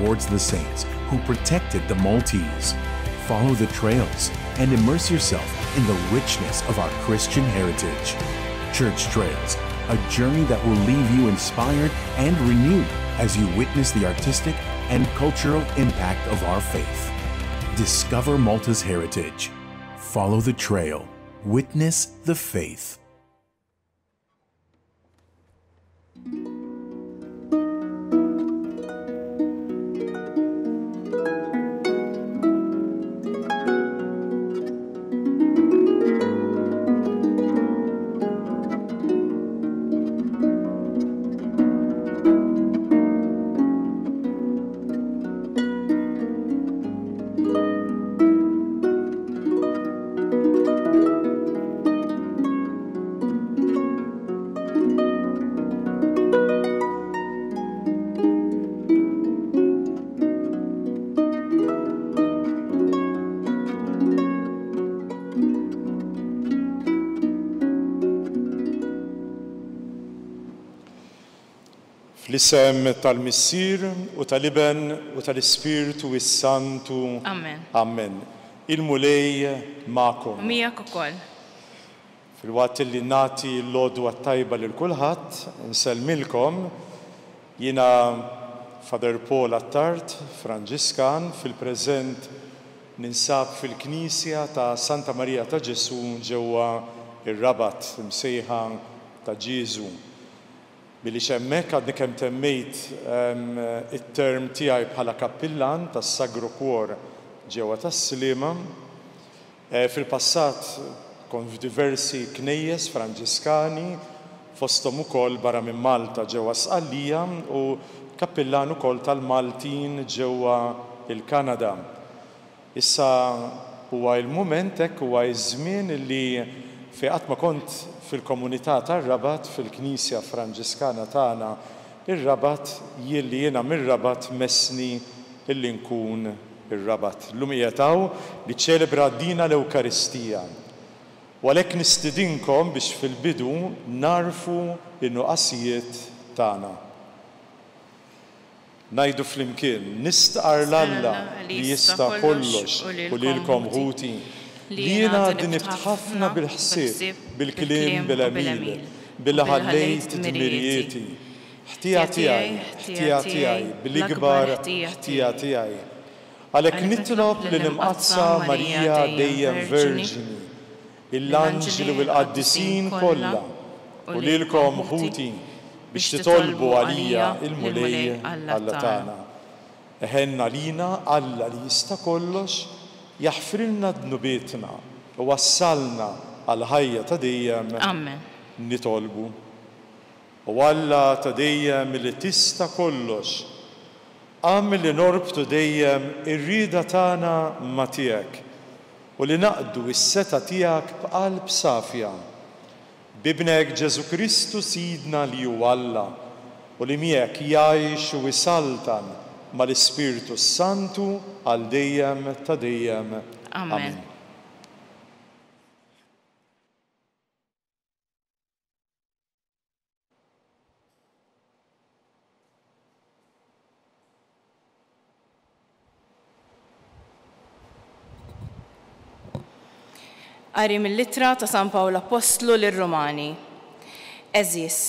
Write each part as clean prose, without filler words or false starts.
towards the saints who protected the Maltese. Follow the trails and immerse yourself in the richness of our Christian heritage. Church Trails, a journey that will leave you inspired and renewed as you witness the artistic and cultural impact of our faith. Discover Malta's heritage. Follow the trail. Witness the faith. Fl-isem tal-Missier u tal-Iben u tal-Ispirtu is-Santu. Amen. Amen. Il-mulej ma'kom. Miegħek ukoll. Fil-waqt li nagħti l-għodwa tajba lil kulħadd, nsellmilkom jiena Father Paul Attard, Franġiskan, fil-preżent ninsab fil-Knisja ta' Santa Marija ta' Ġesu ġewwa ir-Rabat msejħa ta' Ġiesu. Billi xemmek għadni kemm temmejt it-term tiegħi bħala kappillan tas-Sagro Cuor ġewwa tas-Sliema. Fil-passat kont f'diversi knejjes Franġiskani fosthom ukoll barra minn Malta ġewwa Sqallija u kappillan ukoll tal-Maltin ġewwa il-Kanada. Issa huwa l-mument hekk huwa ż-żmien li fi qatt ma kont fil-komunità tar-Rabat fil-Knisja Franġiskana tagħna, ir-Rabat jilli jiena mir-Rabat messni illi nkun ir-Rabat. Llum qiegħed li ċelebra dina l-Ewkaristija. U għalhekk nistidinkom biex fil-bidu narfu n-nuqqasijiet tagħna. Ngħidu flimkien, nistaqar l-Alla li jista' kollox u lilkom ħuti. Li jiena din ħafna bil-ħsieb, bil-kliem, bil-għamil, bil-ħallejt dmirijieti. Ħtija tiegħi, bil-ikbar ħtija tiegħi. Għalhekk nitlob li nimqazza Marija dejjem Verġini, l-anġli u l-qaddisin kollha u lilkom ħuti biex titolbu għalija il-mulej Alla tagħna. Eħenna lina Alla li jista' kollox jaħfrilna dnubietna u wassalna għal ħajja ta' dejjem. Amen. Nitolbu. U Alla ta' dejjem li tista' kollox, għamil li norbtu dejjem ir-rieda tagħna ma' tiegħek u li naqdu s-seta tiegħek b'qalb safja. Bibnek Ġesu Kristu Sidna li hu Alla u li miegħek jgħix u isaltan mal-Ispirtu Santu għal dejjem ta' dejjem. Amen. Qari mill-Littra ta' San Pawlu Apostlu lir-Rumani. Eżis,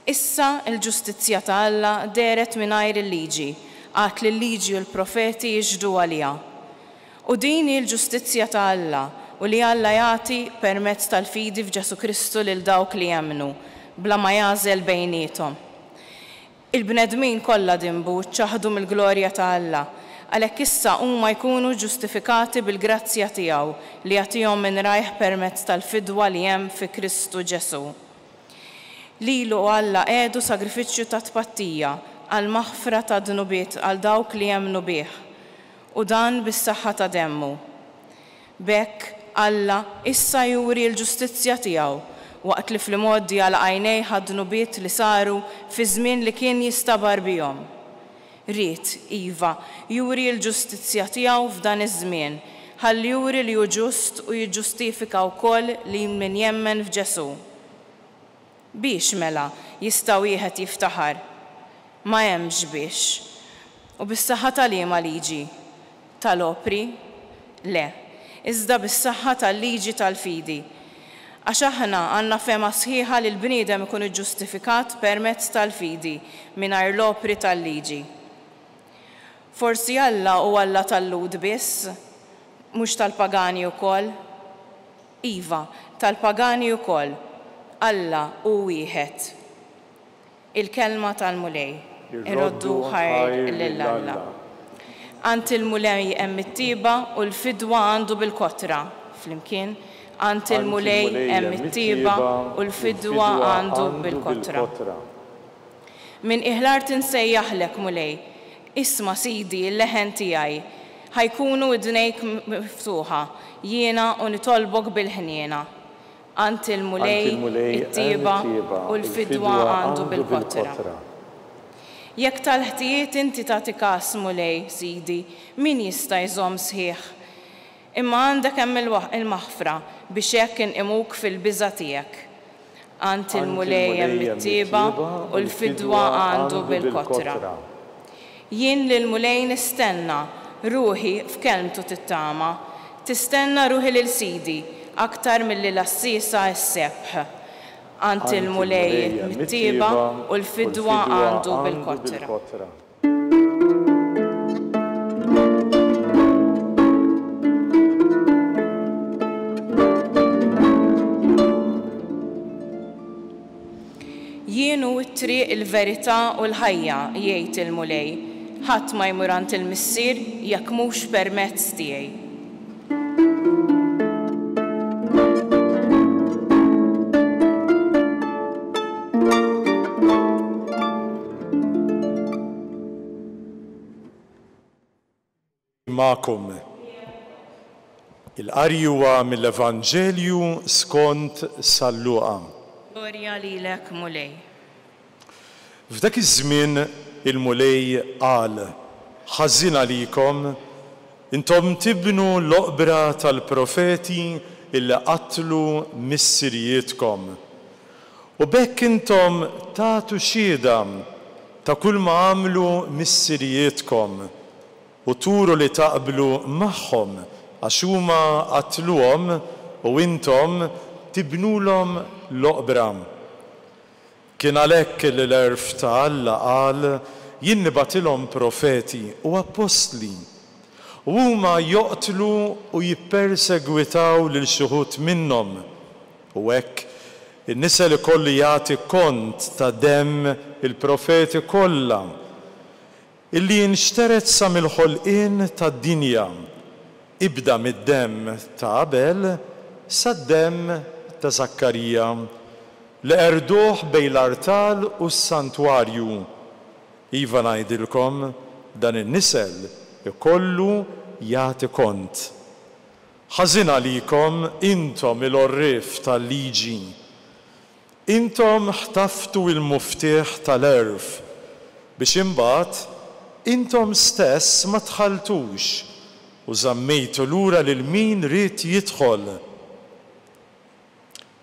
issa l-ġustizzja ta' Alla deret mingħajr il-liġi, għat li l-liġi u l-profeti jiġdu għalija. U din il-ġustizzja ta' Alla u li Alla jagħti permezz tal-fidi f'Ġesu Kristu lil dawk li jemmnu, bla ma jażel bejniethom. Il-bnedmin kollha dimbu ċaħdu mill-glorja ta' Alla, għalhekk issa huma jkunu ġustifikati bil-grazzja tiegħu li jagħtihom minn rajh permezz tal-fidwa li hemm fi Kristu Ġesu. Lilu Alla għedu sagrifiċċju ta' tpattija għal maħfra ta' dnubiet għal dawk li jemmnu bih, u dan bis-saħħa ta' demmu. Bekk Alla issa juri l-ġustizzja tiegħu waqt li fl-modi għal għajnej ħad-dnubiet li saru fi żmien li kien jistabar bihom. Ried, iva, juri l-ġustizzja tiegħu f'dan iż-żmien, ħalli juri li hu ġust u jiġġustifika wkoll li min jemmen f'Ġesu. Biex mela jista' wieħed jiftaħar. Ma hemmx biex. U bis-saħħa tal-liema liġi? Tal-opri? Le, iżda bis-saħħa tal-liġi tal-fidi. Għax aħna għandna fema sħiħa li l-bniedem ikun iġġustifikat permezz tal-fidi mingħajr l-opri tal-liġi. Forsi Alla u Alla tal-lud biss, mhux tal-pagani wkoll? Iva, tal-pagani wkoll. Alla hu wieħed. Il-kelma tal-mulej. Irroddu ħajr lill-Alla. Ant il-mulej hemm it-tieba u l-fidwa għandu bil-kotra. Flimkien, ant il-mulej hemm it-tieba u l-fidwa għandu bil-kotra. Min iħlar tinsejjaħlek mulej, isma' Sidi l-leħen tiegħi, ħajkunu id-dnejk miftuħa, jiena u nitolbok bil-ħniena. Ant il-mulej, it-tieba u l-fidwa għandu bil-kotra. Jekk tal-ħtijiet inti tagħti każ mulej, Sidi, min jista' jżomm sħiħ? Imma għandek hemm il-maħfra biex hekk inqimuk fil-biża' tiegħek. Ant il-mulej hemm it-tieba u l-fidwa għandu bil-kotra. Jien lil mulej nistenna, ruħi f'kelmtu tittama, tistenna ruħi lil Sidi aktar milli l-assisa s-sebħ. Ant il-mulej mit-tieba u l-fidwa għandu bil-kotra. Jienu t-triq il-verità u l-ħajja jgħid il-mulej, ħadd ma jmur ant il-missier jekk mhux permezz tiegħi. Ma'kom. Il-qari huwa mill-Evanġelju skont San Luqa. Glorja lilek mulej. F'dak iż-żmien il-mulej qal: ħażin għalikom, intom tibnu l-oqbra tal-profeti illi qatlu missirijietkom. U bekk intom tagħtu xhieda ta' kull ma għamlu missirijietkom u turu li taqblu magħhom għax huma qatluhom u intom tibnulhom l-oqbra. Kien għalhekk li l-erf ta' Alla qal: jien nibatilhom profeti u apostli u huma joqtlu u jippersegwitaw lil xi wħud minnhom. U hekk in-nisa li kollu jagħti kont ta' demm il-profeti kollha illi nxteret sa mill-ħolqien tad-dinja, ibda mid-demm ta' Abel sa d-demm ta' Zakkarija li erduh bejn l-artal u s-santwarju. Iva ngħidilkom dan in-nisel ikollu jagħti kont. Ħażin għalikom intom il-orrif tal-liġi. Intom ħtaftu il-muftieħ tal-erf biex imbagħad intom stess ma tħalltux u żammejtu lura lil min rid jidħol.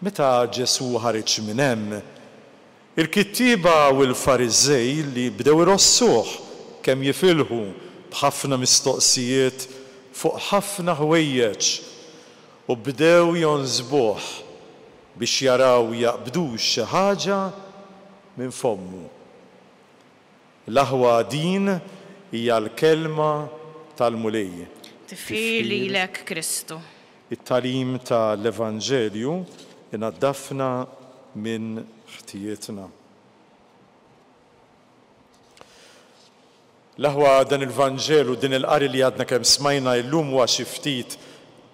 Meta Ġesu ħareġ minn hemm, il-kittieba u l-Fariżej li bdew irossuh kemm jifilħu b'ħafna mistoqsijiet fuq ħafna ħwejjeġ u bdew jonżbuh biex jaraw jaqbdux xi ħaġa minn fommu. L-aħwa din hija l-kelma tal-mulej. Tifir lilek Kristu. It-talim tal-Evanġelju inaddafna minn ħtijietna. L-aħwa dan il-Vanġelu, din il-qari li għadna kemm smajna llum huwa xi ftit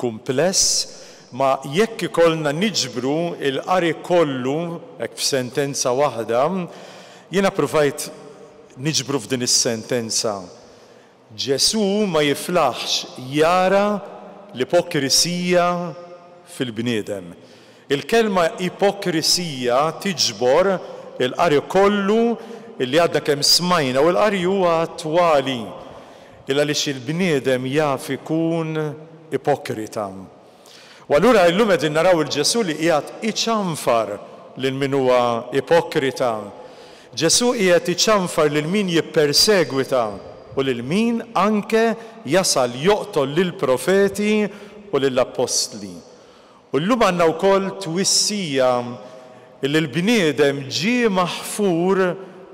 kumpless, ma jekk ikollna niġbru il-qari kollu hekk f'sentenza waħda, jiena provajt niġbru f'din is-sentenza. Ġesu ma jiflaħx jara l-ipokrisija fil-bniedem. Il-kelma ipokrisija tiġbor il-qari kollu illi għadna kemm smajna u l-qari huwa attwali għaliex il-bniedem jaf ikun ipokrita. U allura llum qegħdin naraw il-Ġesu li qiegħed iċanfar lil min huwa ipokrita. Ġesu qiegħed iċanfar lil min jippersegwita u lil min anke jasal joqtol lil profeti u lil apostli. U llum għandna wkoll twissija li l-bniedem ġie maħfur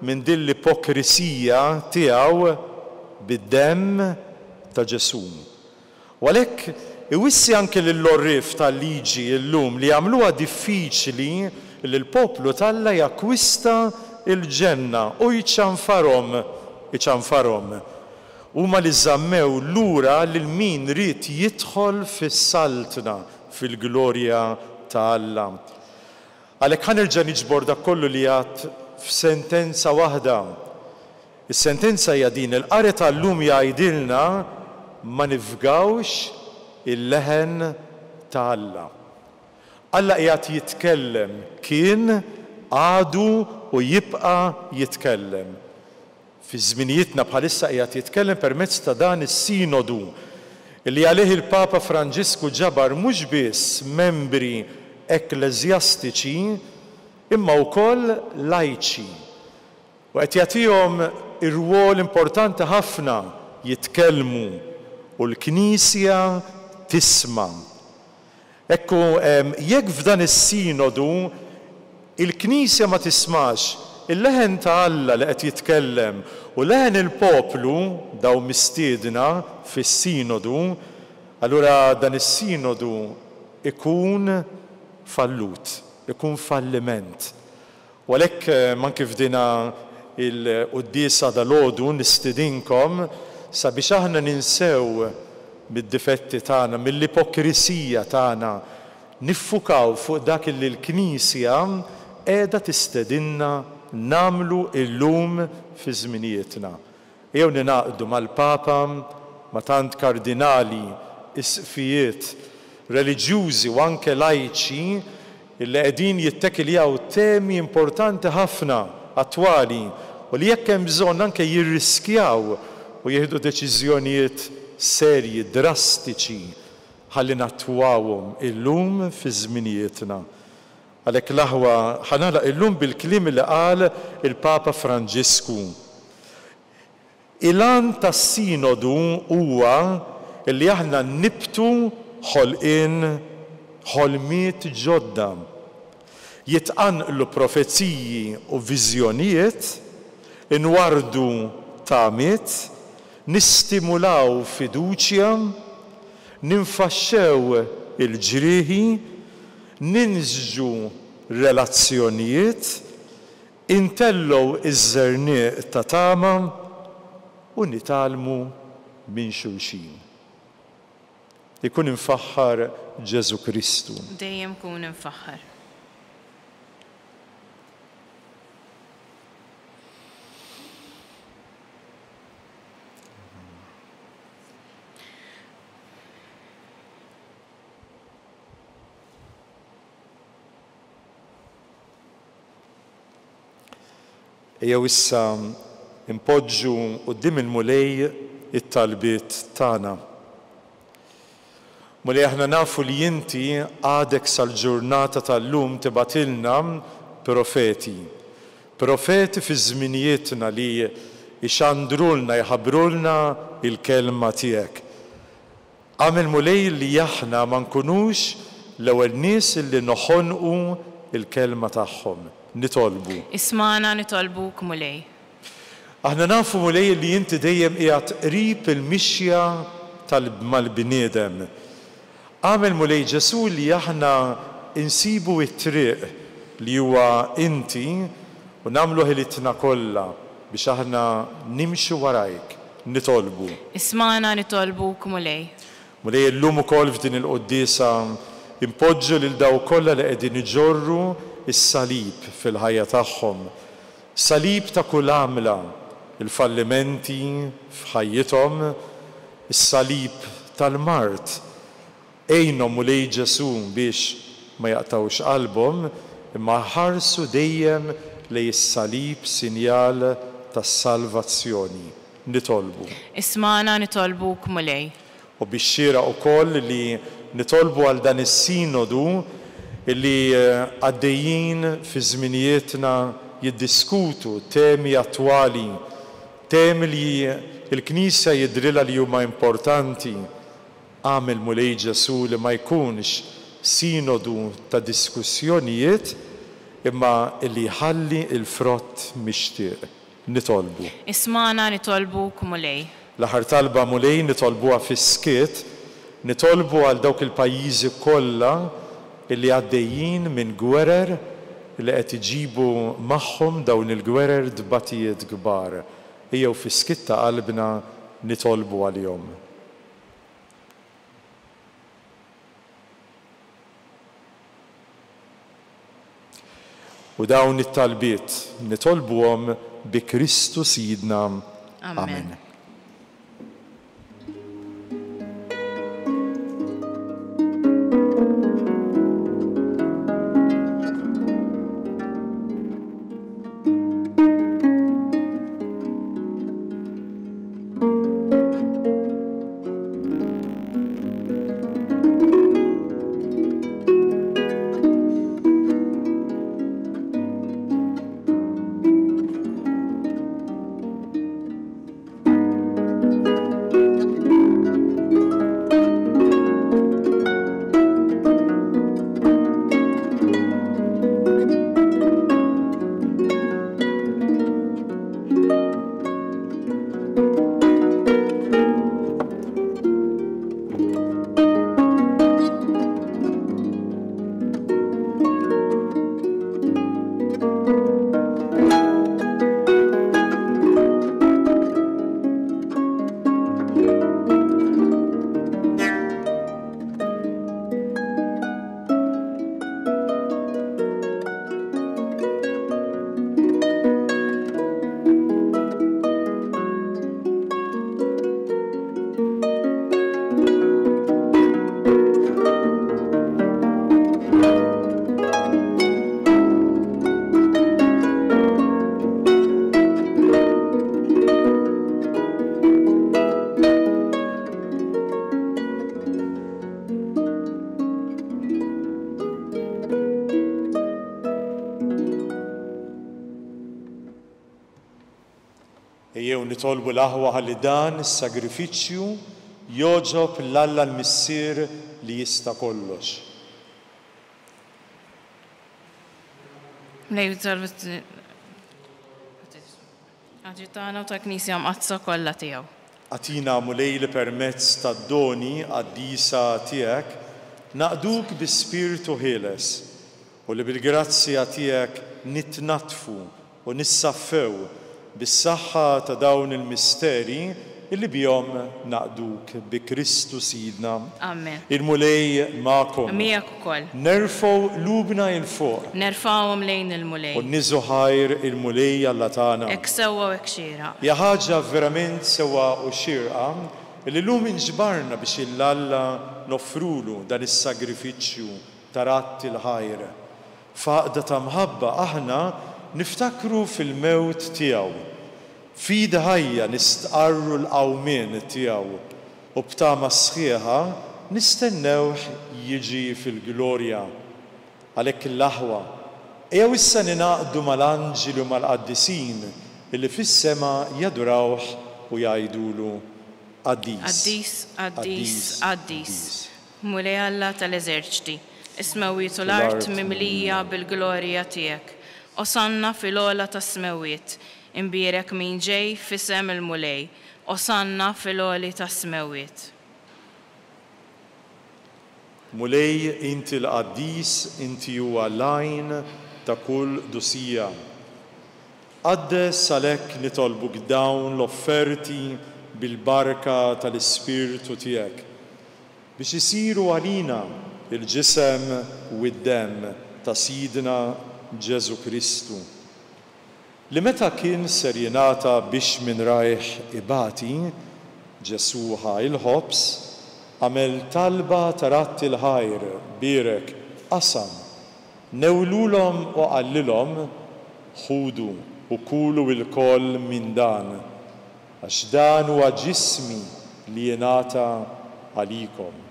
minn din l-ipokrisija tiegħu bid-demm ta' Ġesu. U għalhekk iwissi anke lill-orrif tal-liġi llum li jagħmluha diffiċli li l-poplu talla jakkwista il-ġenna u jiċċanfarhom. Huma li żammew lura lil min rid jidħol fis-saltna fil-glorja ta' Alla. Għalhekk ħanerġa' niġbor dak kollu li għad f'sentenza waħda. Is-sentenza hija din: il-qari tal-lum jgħidilna ma nifgawx il-leħen ta' Alla. Alla qiegħed jitkellem, kien, għadu u jibqa' jitkellem. Fi żminijietna bħalissa qiegħed jitkellem permezz ta' dan is-sinodu li għalih il-Papa Franġisku ġabar mhux biss membri ekleżjastiċi imma wkoll laiċi. U qed jagħtihom ir-rwol importanti ħafna jitkellmu u l-Knisja tisma'. Ekku, jekk f'dan is-sinodu il-Knisja ma tismax, il-leħen ta' Alla li qed jitkellem u leħen il-poplu daw mistiedna fis-sinodu, allura dan is-sinodu ikun fallut, ikun falliment. U għalhekk manki f'dina il-quddiesa dal-għodu nistidinkom sabiex aħna ninsew mid-difetti tagħna, mill-ipokrisija tagħna, niffukaw fuq dak li l-Knisja qiegħda tistedinna nagħmlu illum fi żminijietna. Jew ninaqdu mal-Papa, ma' tant kardinali, isqfijiet reliġjużi u anke laiċi illi qegħdin jittekiljaw temi importanti ħafna attwali u li jekk hemm bżonn anke jirriskjaw u jieħdu deċiżjonijiet serji, drastiċi ħalli nattwawhom illum fi żminijietna. Għalhekk l-aħwa ħanagħlaq illum bil-kliem li qal il-Papa Franġisku. Il-għan tas-sinodu huwa li aħna nibtu ħolmiet ġodda, jitqanqlu profeziji u viżjonijiet, inwardu tagħmiet, nistimulaw fiduċja, ninfaxxew il-ġrieħi, ninżġu relazzjonijiet, intellgħu iż-żernieq ta' tama u nitalmu minn xulxin. Ikun infaħħar Ġesu Kristu. Dejjem kun infaħħar. Ejjew issa impoġġu quddiem il-mulej it-talbiet tagħna. Mulej aħna nafu li inti għadek sal-ġurnata tal-lum tibatilna profeti. Profeti fi żminijietna li ixandrulna, jħabrulna il-kelma tiegħek. Għamel mulej li aħna ma nkunux l-ewwel nies li noħonqu il-kelma tagħhom. Nitolbu. Ismana nitolbuk mulej. Aħna nafu mulej li inti dejjem qiegħed qrib il-mixja mal-bniedem. Għamel mulej Ġesu li aħna insibu it-triq li huwa inti u nagħmlu ħilitna kollha biex aħna nimxu warajk. Nitolbu. Ismana nitolbuk mulej. Mulej illum ukoll f'din il-quddiesa impoġġu lil daw kollha li qegħdin iġorru is-salib fil-ħajja tagħhom. Salib ta' kull għamla, il-fallimenti f'ħajjithom, is-salib tal-mart. Ejnhom mulej Ġesu biex ma jaqtawx qalbhom, imma ħarsu dejjem lejn is-salib sinjal tas-salvazzjoni. Nitolbu. Ismana nitolbuk mulej. U biex xieraq ukoll li nitolbu għal dan is-sinodu illi għaddejjin fi żminijietna jiddiskutu temi attwali, temi li il-Knisja jidrilha li huma importanti għamel mulej Ġesu li ma jkunx sinodu ta' diskussjonijiet imma li jħalli il-frott mixtieq. Nitolbu. Ismana nitolbuk mulej. L-aħħar talba mulej nitolbuha fis-skiet, nitolbu għal dawk il-pajjiżi kollha li għaddejjin minn gwerer li qed iġibu magħhom dawn il-gwerer dbatijiet kbar. Ejjew fis-skiet ta' qalbna nitolbu għalihom. U dawn it-talbiet nitolbuhom bi Kristu Sidna. Amen. Ejjew nitolbu l-aħwa ħalli dan is-sagrifiċċju joġob l-Alla l-Missier li jista' kollox. Aġitana u ta' Knisja mqazza kollha tiegħu. Atina mulej li permezz tad-doni għad-disa tiegħek naqduk bi spiritu ħieles u li bil-grazzja tiegħek nitnatfu u nissaffew bis-saħħa ta' dawn il-misteri illi bihom naqduk bi Kristu Sidna. Amen. Il-mulej magħkom. Miegħek ukoll. Nerfgħu lubna il fuq. Nerfgħuhom lejn il-mulej. U nniżu ħajr il-mulej Alla tagħna. Hekk sewwa u hekk xieraq. Ja ħaġa verament sewwa u xierqa li llum inġbarna biex il-Alla noffrulu dan is-sagrifiċċju ta' ratti l-ħajr. Faqda ta' mħabba aħna niftakru fil-mewt tiegħu. Fida ħajja nistqarru l-qawmien tiegħu u b'tama sħiħa nistennewh jiġi fil-glorja. Għalhekk il-laħwa ejjew issa ninaqdu mal-anġili u mal-qaddisin illi fis-sema jadurawh u jgħidulu Qaddis. Qaddis, qaddis, qaddis. Mulej Alla tal-eżerċti, ismewwiet u l-art mimlija bil-glorja tiegħek. Osanna fil-ola tas-smewwiet. Imbierek min ġej f'isem il-mulej, osanna fil-oli tas-smewwiet. Mulej inti l-qaddis, inti huwa l-għajn ta' kull dusija. Qaddes għalhekk nitolbuk dawn l-offerti bil-barka tal-Ispirtu tiegħek biex isiru għalina il-ġisem u d-dem ta' Sidna Ġesu Kristu. Li meta kien ser jingħata biex minn rajħ ibati, Ġesu ħa il-ħobs, għamel talba ta' ratti l-ħajr birek qasam, newlulhom u qallilhom ħudu u kulu il-koll minn dan, għax dan huwa ġismi li jingħata għalikom.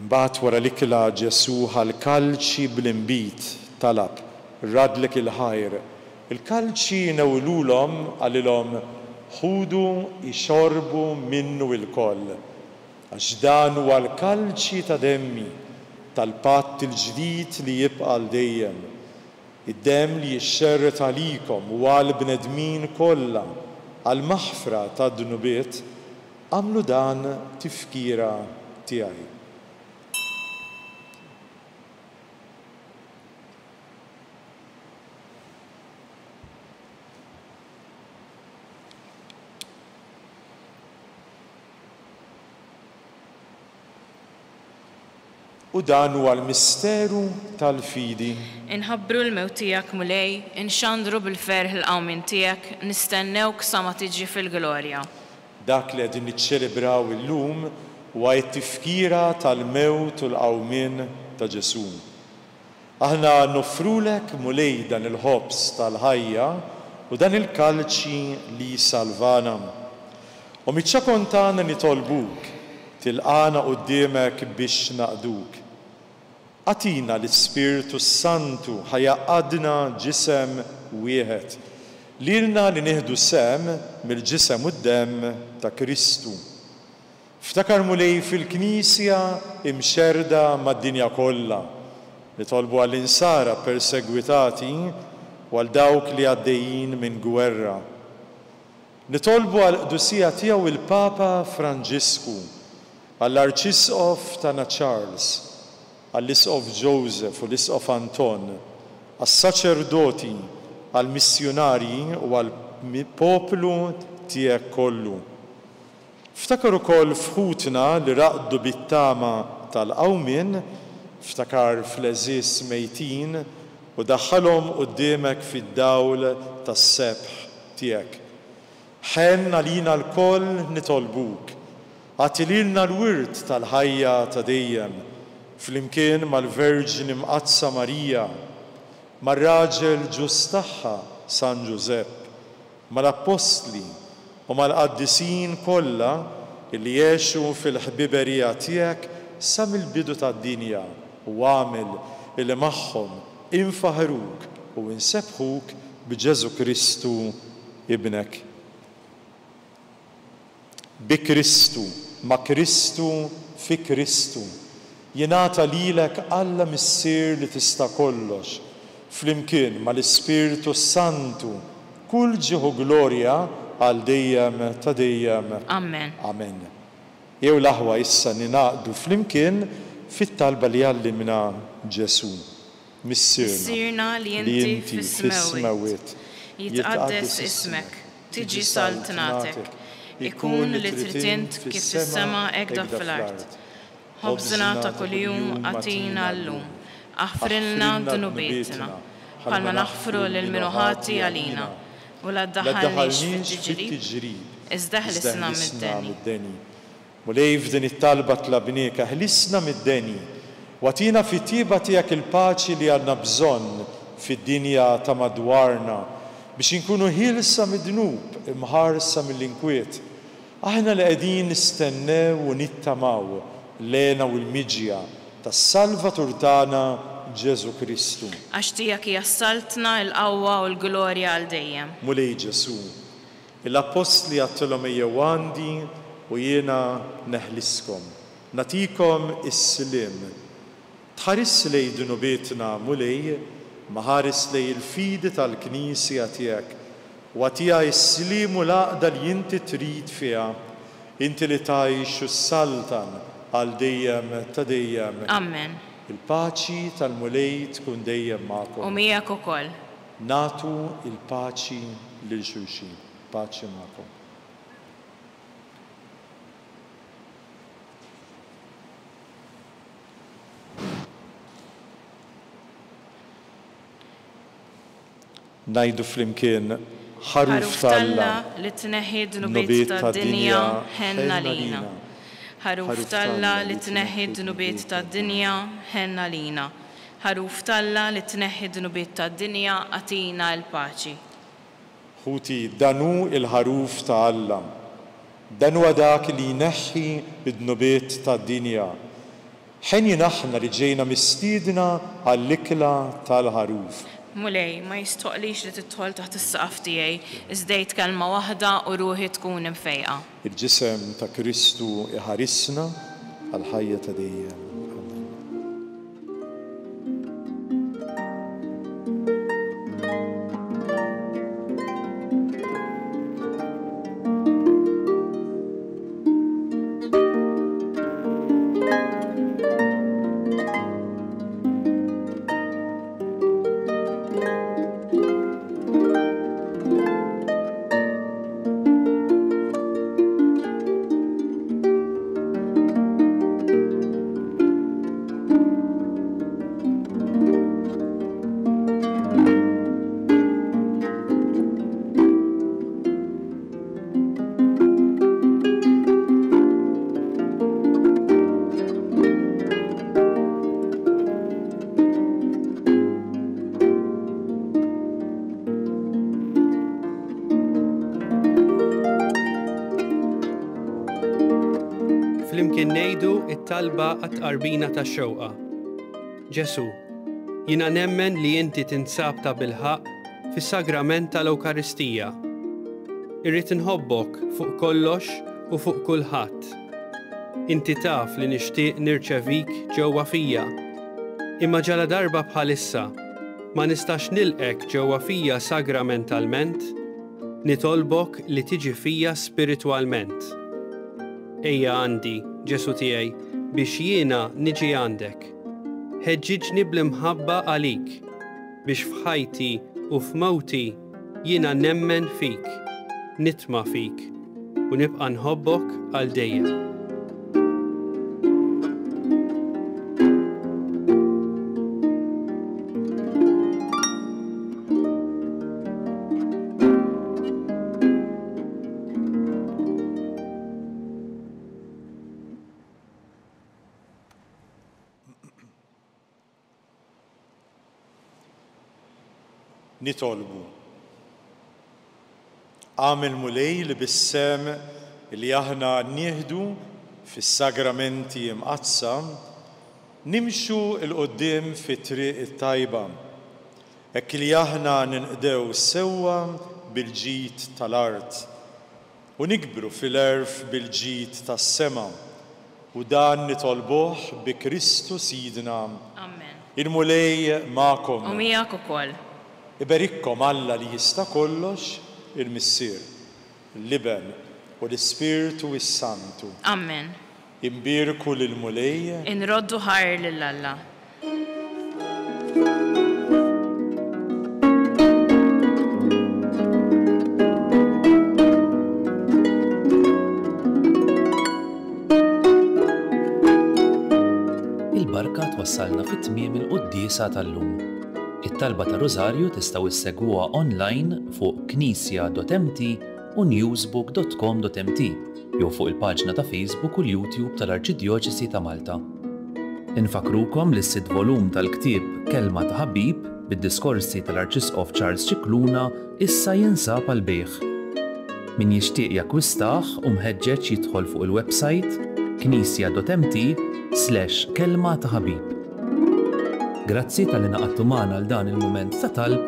Imbagħad wara l-ikla Ġesu ħall-kalċi bl-inbit talab radlek il-ħajr. Il-kalċi nawlulhom għalilhom ħudu ixorbu minnu il-koll. Għax dan huwa l-kalċi ta' demmi tal-patt il-ġdid li jibqa' l dejjem. Id-demm li jixxerret għalikom u għal bnedmin kollha għal maħfra ta' dnubiet għamlu dan tifkira tiegħi. U dan huwa l-misteru tal-fidi. Inħabbru l-mewt tiegħek mulej, inxandru bil-ferħ il-qawmin tiegħek, nistennewk sa ma tiġi fil-glorja. Dak li qegħdin niċċelebraw illum huwa t-tifkira tal-mewt u l-qawmin ta' Ġesu. Aħna noffrulek mulej dan il-ħobs tal-ħajja u dan il-kalċi li salvana. U miċ-ċakontana nitolbuk tilqana quddiemek biex naqduk. Atina l-Ispiritu Santu ħajaqadna ġisem wieħed. Lilna li nieħdu sem mill-ġisem u d-demm ta' Kristu. Ftakar mulej fil-Knisja imxerda mad-dinja kollha. Nitolbu għall-insara persegwitati u għal dawk li għaddejjin minn gwerra. Nitolbu għall-qdusija tiegħu il-Papa Franġisku, għall-Arċisqof tagħna Charles, għall-Isqof Joseph u l-Isqof Anton, għas-saċerdoti, għall-missjonarji u għall-poplu tiegħek kollu. Ftakar ukoll fħutna li raqdu bit-tama tal-qawmin, ftakar fl-eżis mejtin u daħħalhom quddiemek fid-dawl tas-sebħ tiegħek. Ħenn għalina l-koll nitolbuk. Għatililna l-wirt tal-ħajja ta' dejjem, flimkien mal-Verġin imqazza Marija, mar-raġel ġust tagħha San Giuseppe, mal-Apostli u mal-qaddisin kollha li jgħixu fil-ħbiberija tiegħek sa mill-bidu tad-dinja u għamel illi magħhom infaħruk u insebħuk b'Ġesu Kristu ibnek. Bi Kristu, ma' Kristu, fi Kristu, jingħata lilek Alla missier li tista' kollox, flimkien mal-Ispiritu Santu, kull ġieħu glorja għal dejjem ta' dejjem. Amen. Amen. Jew l-aħwa issa ninaqdu flimkien fit-talba li għallimna Ġesu. Missirna li inti fis-smawiet, jitqaddes ismek, tiġi saltnatek, ikun li tritint kif fis-sema hekk fil-art. Ħobżna ta' kuljum għatina llum, aħfrilna dunubietna, bħalma naħfru lil min ħati għalina, u la ddaħħalniex fit-tiġrib, iżda ħlisna mid-deni. Mulej f'din it-talba tlabniek ħlisna mid-deni, watina fit-tieba tiegħek il-paċi li għandna bżonn fid-dinja ta' madwarna biex inkunu ħilsa mid-dnub imħarsa mill-inkwiet. Aħna li qegħdin nistennew u nittamaw lena u l-miġja tas-Salvatur tagħna Ġesu Kristu. Għax tiegħek hija saltna l-qawwa u l-glorja għal dejjem. Mulej Ġesu, l-Apostli għattilhom ejjew għandi u jiena neħliskom. Natikom is-siliem. Tħares lej dunubietna mulej, ma ħares lej il-fidi tal-Knisja tiegħek. U għatija is-siliem u l-għaqda li inti trid fiha, inti li tgħix s-saltan għal dejjem ta' dejjem. Amen. Il-paċi tal-mulej tkun dejjem magħkom. U miegħek ukoll. Natu il-paċi lil xulxin. Paċi magħkom. Najdu flimkien ħaruf talla li tneħħi dnubiet tad-dinja ħenna lina. Ħaruf talla li tneħħi dnubiet tad-dinja ħenna lina. Ħaruf talla li tneħħi dnubiet tad-dinja għatina l-paċi. Ħuti danu il-ħaruf ta' Alla. Dan huwa dak li jneħħi d-dnubiet tad-dinja. ħenjina aħna li ġejna mistiedna għall-ikla tal-ħaruf. Mulej, ma jistoqlix li tidħol taħt is-saqaf tiegħi, iżdejt kelma waħda u ruħi tkun imfejqa. Il-ġisem ta' Kristu iħarisna għal-ħajja ta' dejjem. Flimkien ngħidu it-talba għat-tqarbina tax-xewqa. Ġesu, jiena nemmen li inti tinsab ta' bilħaq fis-sagrament tal-Ewkaristija. Irrid inħobbok fuq kollox u fuq kulħadd. Inti taf li nixtieq nirċevik ġewwa fija. Imma ġala darba bħalissa ma nistax nilqek ġewwa fija sagramentalment, nitolbok li tiġi fija spiritwalment. Ejja għandi, Ġesu tiegħi, biex jiena niġi għandek. Ħeġġiġni bl-imħabba għalik, biex f'ħajti u f'mawti jiena nemmen fik, nitma' fik, u nibqa' nħobbok għal dejjem. Nitolbu. Għamil mulej li bis-sem li aħna nieħdu fis-sagramenti imqazza nimxu il-qoddim fit-triq it-tajba. Hekk li aħna ninqdew sewwa bil-ġid tal-art u nikbru fil-erf bil-ġid tas-sema u dan nitolbuh bi Kristu Sidna. Amen. Il-mulej magħkom. U miegħek ukoll. Iberikkom Alla li jista' kollox, il-Missier, l-Liben u l-Ispiritu s-Santu. Amen. Imbirku lil-mulej. Inroddu ħajr lill-Alla. Il-barka twassalna fit-tmiem il-qudiesa tal-lum. It-talba ta' Rożarju tistgħu issegwuha online fuq knisja.mt u newsbook.com.mt jew fuq il-paġna ta' Facebook u l-YouTube tal-Arċidjoċesi ta' Malta. Infakrukom li s-sitt volum tal-ktieb Kelma ta' Ħabib bid-diskorsi tal-Arċisqof Charles Cicluna issa jinsab għal bejgħ. Min jixtieq jakkwistah u mħeġġeġ jidħol fuq il-website knisja.mt/kelma ta' ħabib. Grazzi tal-li naqattu magħna għal dan il-mument ta' talb,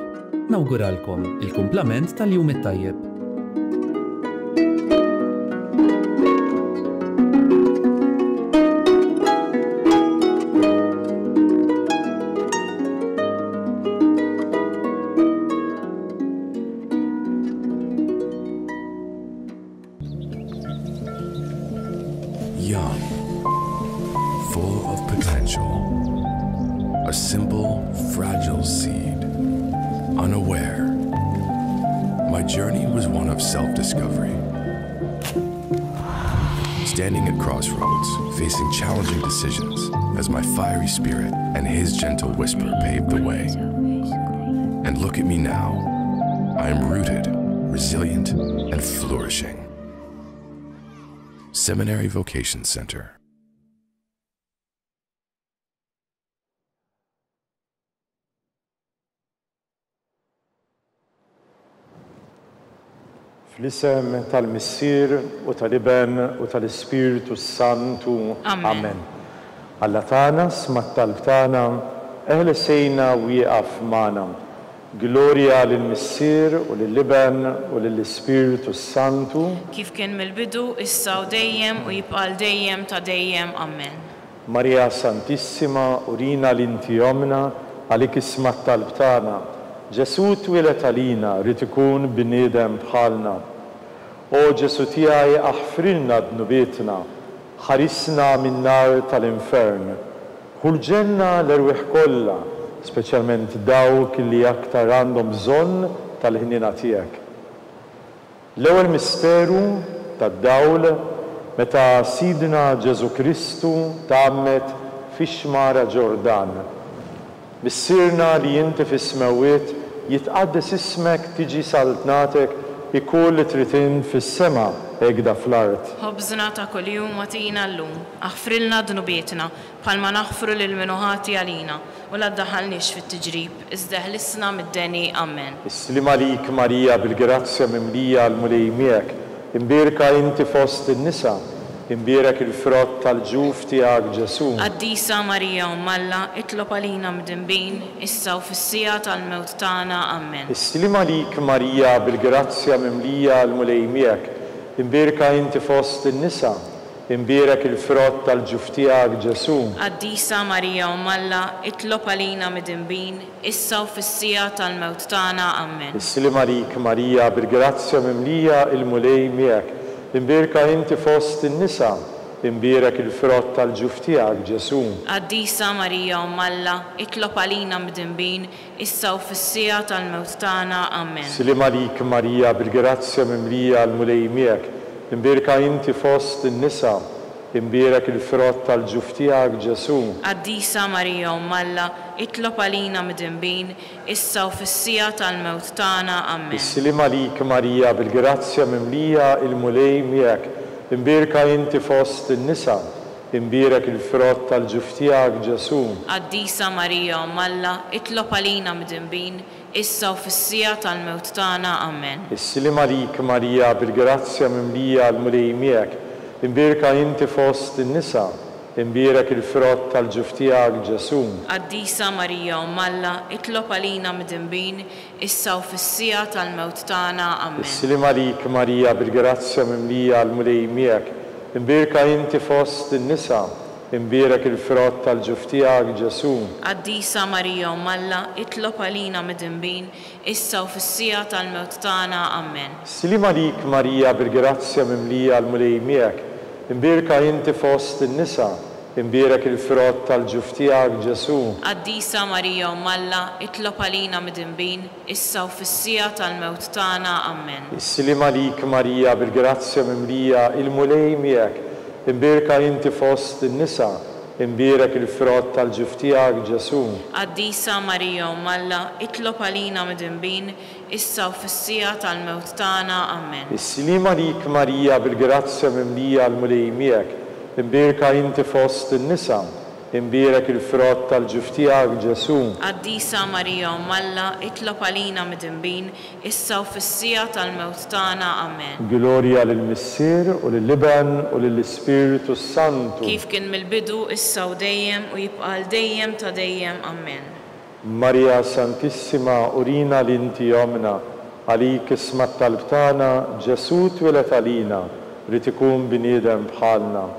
nawguralkom il-kumplament tal-jum it-tajjeb. Young, full of potential. A simple, fragile seed, unaware. My journey was one of self-discovery. Standing at crossroads, facing challenging decisions, as my fiery spirit and his gentle whisper paved the way. And look at me now. I am rooted, resilient, and flourishing. Seminary Vocation Center. Fl-isem tal-Missier u tal-Liben u tal-Ispiritu s-Santu. Amen. Alla tana smat talbtana eħle sejna wieqaf magħna. Gloria lill-Missier u lill-Iben u lill-Ispiritu Santu. Kif kien mill-bidu, issa u dejjem u jibqal dejjem ta' dejjem. Amen. Maria Santissima, urina l-inti omna, għalik ismat talbtana. Ġesu twilet għalina, rrid ikun bniedem bħalna. O Ġesu tiegħi aħfrilna dnubietna, ħarisna min-nar tal-infern. Ħulġenna l-erwieħ kollha, speċjalment dawk li aktar għandhom bżonn tal-ħnina tiegħek. L-ewwel misteru tad-dawl meta Sidna Ġesu Kristu tgħammet fix-xmara Ġordan. Missirna li inti fis-smawiet jitqaddes ismek tiġi saltnatek ikun li trid fis-sema egda fl-art. Ħobżna ta' kuljum agħtina llum, aħfrilna dnubietna bħalma naħfru lil minuħati għalina u la ddaħħalniex fit-tiġrib, iżda ħlisna mid-deni. Amen. Islim għalik Marija bil-grazzja mimlija l-mulej miegħek, imbierka inti fost in-nisa, imbierek il-frott tal-ġuf tiegħek Ġesu. Qaddisa Marija Ummalla, itlob għalina mdinbin, issa u fis-sija tal-mewt tagħna. Amen. Islim għalik Marija bil-grazzja mimlija l-mulej miegħek, imbierka inti fost in-nisa, imbierek il-frott tal-ġuf tiegħek Ġesu. Qaddisa Marija Ummalla, itlob għalina mdinbin, issa u fis-sija tal-mewt tagħna. Amen. Islim għalik Marija bil-grazzja mimlija l-mulej miegħek, imbierka inti fost in-nisa, imbierek il-frott tal-ġuf tiegħek Ġesu. Qaddisa Marija Ummalla, itlob għalina mdinbin, issa u fis-sija tal-mewt tagħna. Amen. Islim għalik Marija bil-grazzja mimlija l-mulej miegħek, imbierka inti fost in-nisa, imbierek il-frott tal-ġuf tiegħek Ġesu. Qaddisa Marija Ummalla, itlob għalina mdinbin, issa u fis-sija tal-mewt tagħna. Amen. Islim għalik Marija bil-grazzja mimlija l-mulej miegħek, imbierka inti fost in-nisa, imbierek il-frott tal-ġuf tiegħek Ġesu. Qaddisa Marija Ummalla, itlob għalina mdinbin, issa u fis-sija tal-mewt tagħna. Amen. Islim għalik Marija bil-grazzja mimlija l-mulej miegħek, imbierka inti fost in-nisa, imbierek il-frott tal-ġuf tiegħek Ġesu. Qaddisa Marija Ummalla, itlob għalina mdinbin, issa u fis-sija tal-mewt tagħna. Amen. Islim għalik Marija bil-grazzja mimlija l-mulej miegħek, imbierka inti fost in-nisa, imbierek il-frott tal-ġuf tiegħek Ġesu. Qaddisa Marija Ummalla, itlob għalina mdinbin, issa u fis-sija tal-mewt tagħna. Amen. Islim għalik Marija bil-grazzja mimlija l-mulej miegħek, imbierka inti fost in-nisa, imbierek il-frott tal-ġuf tiegħek Ġesu. Qaddisa Marija Ummalla, itlob għalina mdinbin, issa u fis-sija tal-mewt tagħna. Amen. Islim għalik Marija bil-grazzja mimlija l-mulej miegħek, imbierka inti fost in-nisa, imbierek il-frott tal-ġuf tiegħek Ġesu. Qaddisa Marija Ummalla, itlob għalina mdinbin, issa u fis-sija tal-mewt tagħna. Amen. Islim għalik Marija bil-grazzja mimlija l-mulej miegħek, imbierka inti fost in-nisa, imbierek il-frott tal-ġuf tiegħek Ġesu. Qaddisa Marija Ummalla, itlob għalina mdinbin, issa u fis-sija tal-mewt tagħna. Amen. Gloria lill-Missier u lill-Iben u lill-Ispiritu Santu. Kif kien mill-bidu, issa u dejjem u jibqal dejjem ta' dejjem. Amen. Maria Santissima, urina l-inti omna, għalik ismat talbtana, Ġesu twilet għalina, rrid ikun bniedem bħalna.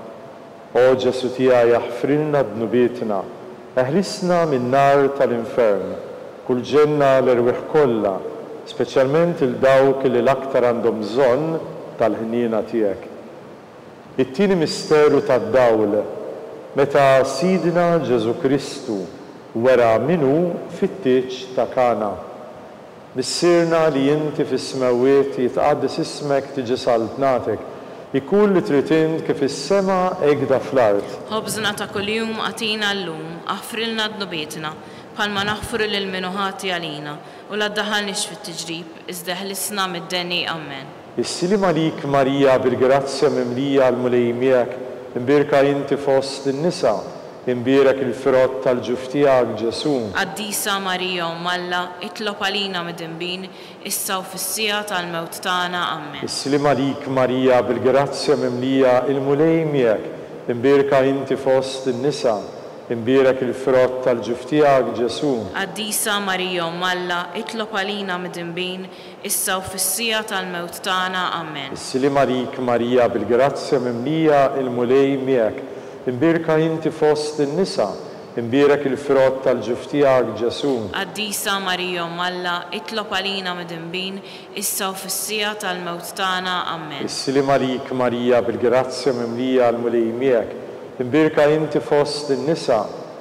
O Ġesu tiegħi aħfrilna dnubietna, eħlisna min-nar tal-infern, kulġenna l-erwieħ kollha, speċjalment il-dawk li l-aktar għandhom bżonn tal-ħniena tiegħek. It-tieni misteru tad-dawl, meta Sidna Ġesu Kristu wera minnu fit-tieġ ta' Kana. Missirna li inti fis-smawiet jitqaddes ismek tiġi saltnatek, ikun li trid kif is-sema egda fl-art. Ħobżna ta' kuljum agħtina llum, aħfrilna dnubietna bħalma naħfru lil minuħati għalina u la ddaħħalniex fit-tiġrib, iżda ħlisna mid-deni. Amen. Islim għalik Marija bil-grazzja mimlija l-mulej miegħek, imbierka inti fost in-nisa, imbierek il-frott tal-ġuf tiegħek Ġesu. Qaddisa Marija Ummalla, itlob għalina mdinbin, issa u fis-sija tal-mewt tagħna. Amen. Islim għalik Marija bil-grazzja mimlija l-mulej miegħek, imbirka inti fost in-nisa, imbirek il-frott tal-ġuf tiegħek Ġesu. Qaddisa Marija Malla, itlob għalina mid-dinbin, issa u fis-sija tal-mewt tagħna. Amen. Issilima lik Marija bil-grazzja mimlija il-mulej miegħek, imbirka inti fost in-nisa, imbirek il-frott tal-ġuf tiegħek Ġesu. Qaddisa Marija Malla, itlob għalina mid-dinbin, issa u fis-sija tal-mewt tagħna. Amen. Issilima lik Marija bil-grazzja mimlija il-mulej miegħek, imbirka inti fost in-nisa,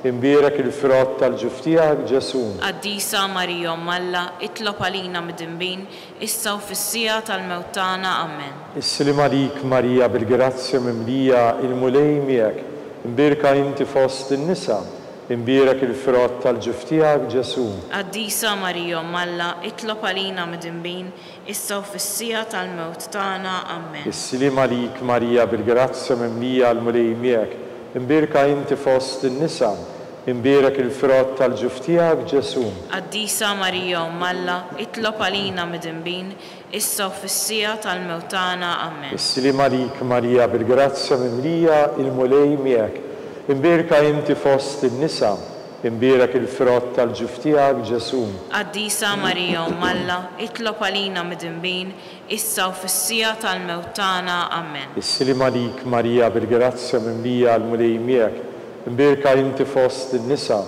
imbirek il-frott tal-ġuf tiegħek Ġesu. Qaddisa Marija Malla, itlob għalina mid-dinbin, issa u fis-sija tal-mewt tagħna. Amen. Issilima lik Marija bil-grazzja mimlija il-mulej miegħek, imbirka inti fost in-nisa, imbirek il-frott tal-ġuf tiegħek Ġesu. Qaddisa Marija Malla, itlob għalina mid-dinbin, issa u fis-sija tal-mewt tagħna. Amen. Issilima lik Marija bil-grazzja mimlija il-mulej miegħek, imbirka inti fost in-nisa, imbirek il-frott tal-ġuf tiegħek Ġesu. Qaddisa Marija Malla, itlob għalina mid-dinbin, issa u fis-sija tal-mewt tagħna. Amen. Issilima lik Marija bil-grazzja mimlija il-mulej miegħek, imbirka inti fost in-nisa, imbirek il-frott tal-ġuf tiegħek Ġesu. Qaddisa Marija Malla, itlob għalina mid-dinbin, issa u fis-sija tal-mewt tagħna. Amen. Issilima lik Marija bil-grazzja mimlija il-mulej miegħek, imbirka inti fost in-nisa,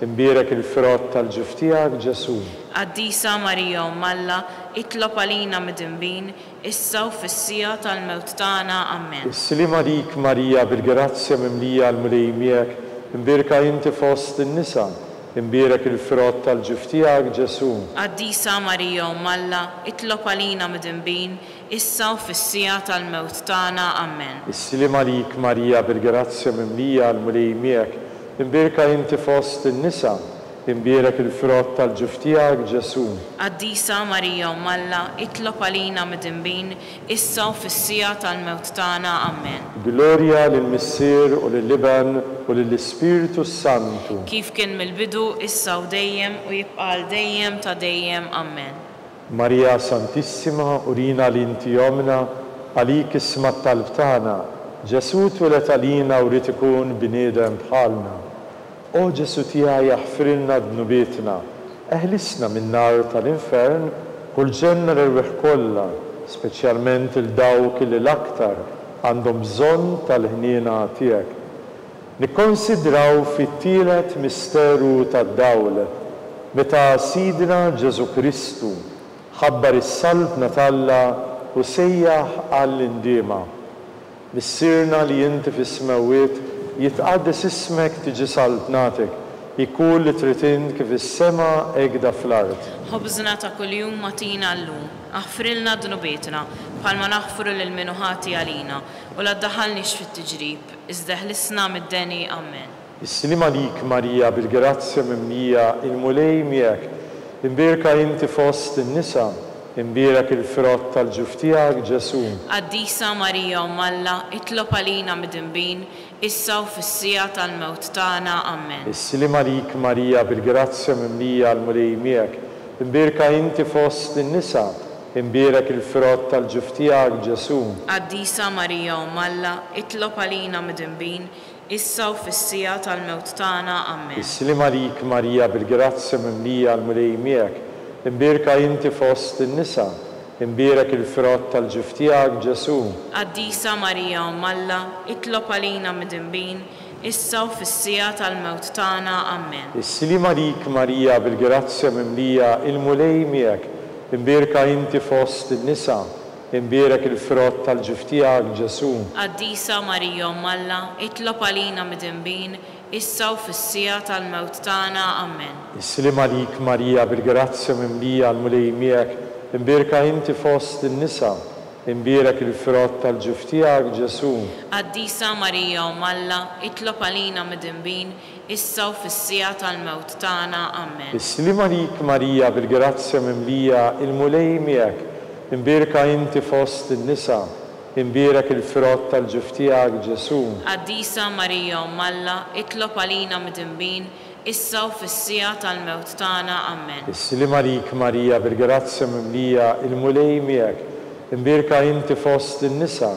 imbirek il-frott tal-ġuf tiegħek Ġesu. Qaddisa Marija Malla, itlob għalina mid-dinbin, issa u fis-sija tal-mewt tagħna. Amen. Issilima lik Marija bil-grazzja mimlija il-mulej miegħek, imbirka inti fost in-nisa, imbirek il-frott tal-ġuf tiegħek Ġesu. Qaddisa Marija Malla, itlob għalina mid-dinbin, issa u fis-sija tal-mewt tagħna. Amen. Issilima lik Marija bil-grazzja mimlija il-mulej miegħek, imbirka inti fost in-nisa, imbirek il-frott tal-ġuf tiegħek Ġesu. Qaddisa Marija Malla, itlob għalina mid-dinbin, issa u fis-sija tal-mewt tagħna. Amen. Glorja lill-Missier u lill-Iben u lill-Ispiritu Santu. Kif kien mill-bidu, issa u dejjem u jibqa' għal dejjem ta' dejjem. Amen. Marija Santissima, urina li inti jomna, għalik isma' t-talb tagħna, Ġesu twelet għalina u rid ikun bniedem bħalna. O Ġesu tiegħi jaħfrilna dnubietna, eħlisna min-nar tal-infern, kull ġenna l-irwieħ kollha, speċjalment il-dawk li l-aktar għandhom bżonn tal-ħniena tiegħek. Nikkonsidraw fit-tielet misteru tad-dawl, meta Sidna Ġesu Kristu ħabbar is-salb natalla u sejjaħ għall-indiema. Missirna li inti fis-smawiet jitqaddes ismek tiġi saltnatek, ikun li trid kif is-sema egda fl-ard. Ħobżna ta' kuljum matina llum, aħfrilna dnubietna, bħalma naħfru lil min ħati għalina, u la ddaħħalniex fit-tiġrib, iżda ħlisna mid-deni. Amen. Issilima lik Marija bil-grazzja mimlija il-mulej miegħek, imbirka inti fost in-nisa, imbirek il-frott tal-ġuf tiegħek Ġesu. Qaddisa Marija Malla, itlob għalina mid-dinbin, issa u fis-sija tal-mewt tagħna. Amen. Issilima lik Marija bil-grazzja mimlija il-mulej miegħek, imbirka inti fost in-nisa, imbirek il-frott tal-ġuf tiegħek Ġesu. Qaddisa Marija Malla, itlob għalina mid-dinbin, issa u fis-sija tal-mewt tagħna. Amen. Issilima lik Marija bil-grazzja mimlija il-mulej miegħek, imbirka inti fost in-nisa, imbirek il-frott tal-ġuf tiegħek Ġesu. Qaddisa Marija Malla, itlob għalina mid-dinbin, issa u fis-sija tal-mewt tagħna. Amen. Issilima lik Marija bil-grazzja mimlija il-mulej miegħek, imbirka inti fost in-nisa, imbirek il-frott tal-ġuf tiegħek Ġesu. Qaddisa Marija Malla, itlob għalina mid-dinbin, issa u fis-sija tal-mewt tagħna. Amen. Issilima lik Marija bil-grazzja mimlija il-mulej miegħek, imbirka inti fost in-nisa, imbirek il-frott tal-ġuf tiegħek Ġesu. Qaddisa Marija Malla, itlob għalina mid-dinbin, issa u fis-sija tal-mewt tagħna. Amen. Issilima lik Marija bil-grazzja mimlija il-mulej miegħek, imbirka inti fost in-nisa, imbirek il-frott tal-ġuf tiegħek Ġesu. Qaddisa Marija Malla, itlob għalina mid-dinbin, issa u fis-sija tal-mewt tagħna. Amen. Issilima lik Marija bil-grazzja mimlija il-mulej miegħek, imbirka inti fost in-nisa,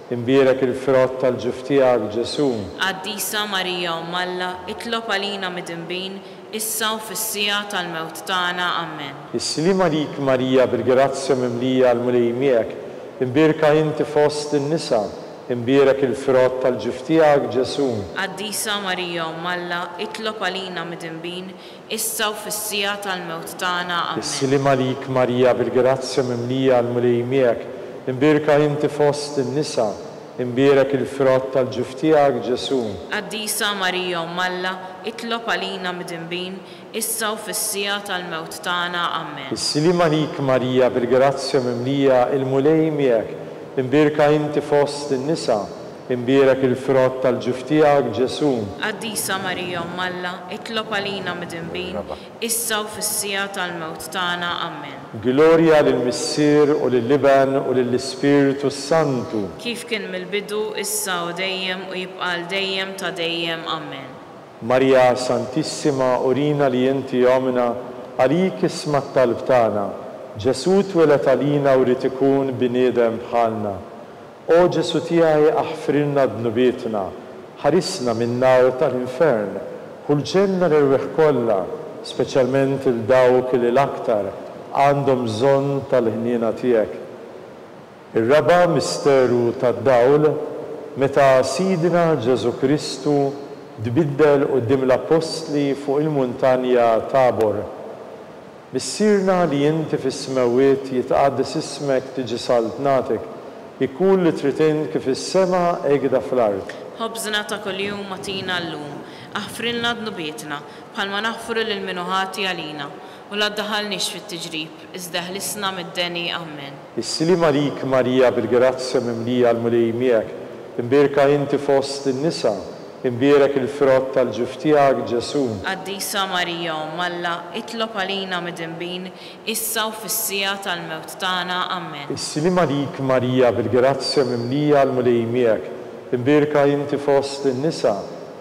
imbierak il-frott tal-ġuf tiegħek Ġesu. Qaddisa Marija Umm Alla, itlob għalina midinbin, issa u fis-sija tal-mewt tagħna. Amen. Is-silima lik Marija bil-grazzja mimlija l-mulej miegħek, imbierka inti fost in-nisa, imbierak il-frott tal-ġuf tiegħek Ġesu. Qaddisa Marija Umm Alla, itlob għalina midinbin, issa u fis-sija tal-mewt tagħna. Amen. Is-silima lik Marija bil-grazzja mimlija l-mulej miegħek, imbierka inti fost in-nisa, imbierak il-frott tal-ġuf tiegħek Ġesu. Qaddisa Marija Umm Alla, itlob għalina midinbin, issa u fis-sija tal-mewt tagħna. Amen. Is-silima lik Marija bil-grazzja mimlija l-mulej miegħek, imbierka inti fost in-nisa, imbierak il-frott tal-ġuf tiegħek Ġesu. Qaddisa Marija Umm Alla, itlob għalina midinbin, issa u fis-sija tal-mewt tagħna. Amen. Gloria lill-Missier u lill-Iben u lill-Ispiritu Santu. Kif kien mill-bidu, issa u dejjem u jibqa' dejjem ta' dejjem. Amen. Marja Santissima, urina li inti jomna, għalik isma' t-talb tagħna. Ġesu twelet għalina u rid ikun bniedem bħalna. O Ġesu tiegħi aħfrilna dnubietna, ħarisna min-nar tal-infern, ħulġenna l-irwieħ kollha, speċjalment il-dawk li l-aktar għandhom bżonn tal-ħniena tiegħek. Ir-raba' misteru tad-dawl, meta Sidna Ġesu Kristu tbiddel quddiem l-apostli fuq il-muntanja Tabor. Missierna li inti fis-smawiet jitqaddis ismek tiġi saltnatek, ikun li trid int kif is-sema hekk fl-ard. Ħobżna ta' kuljum agħtina llum, aħfrilna dnubietna bħalma naħfru lil min ħati għalina. U la ddaħħalniex fit-tiġrib, iżda ħlisna mid-deni. Amen. Is-silima lik Marija bil-grazzja mimlija l-mulej miegħek, imbierka inti fost in-nisa, imbierak il-frott tal-ġuf tiegħek Ġesu. Qaddisa Marija Umm Alla, itlob għalina midinbin, issa u fis-sija tal-mewt tagħna. Amen. Is-silima lik Marija bil-grazzja mimlija l-mulej miegħek, imbierka inti fost in-nisa,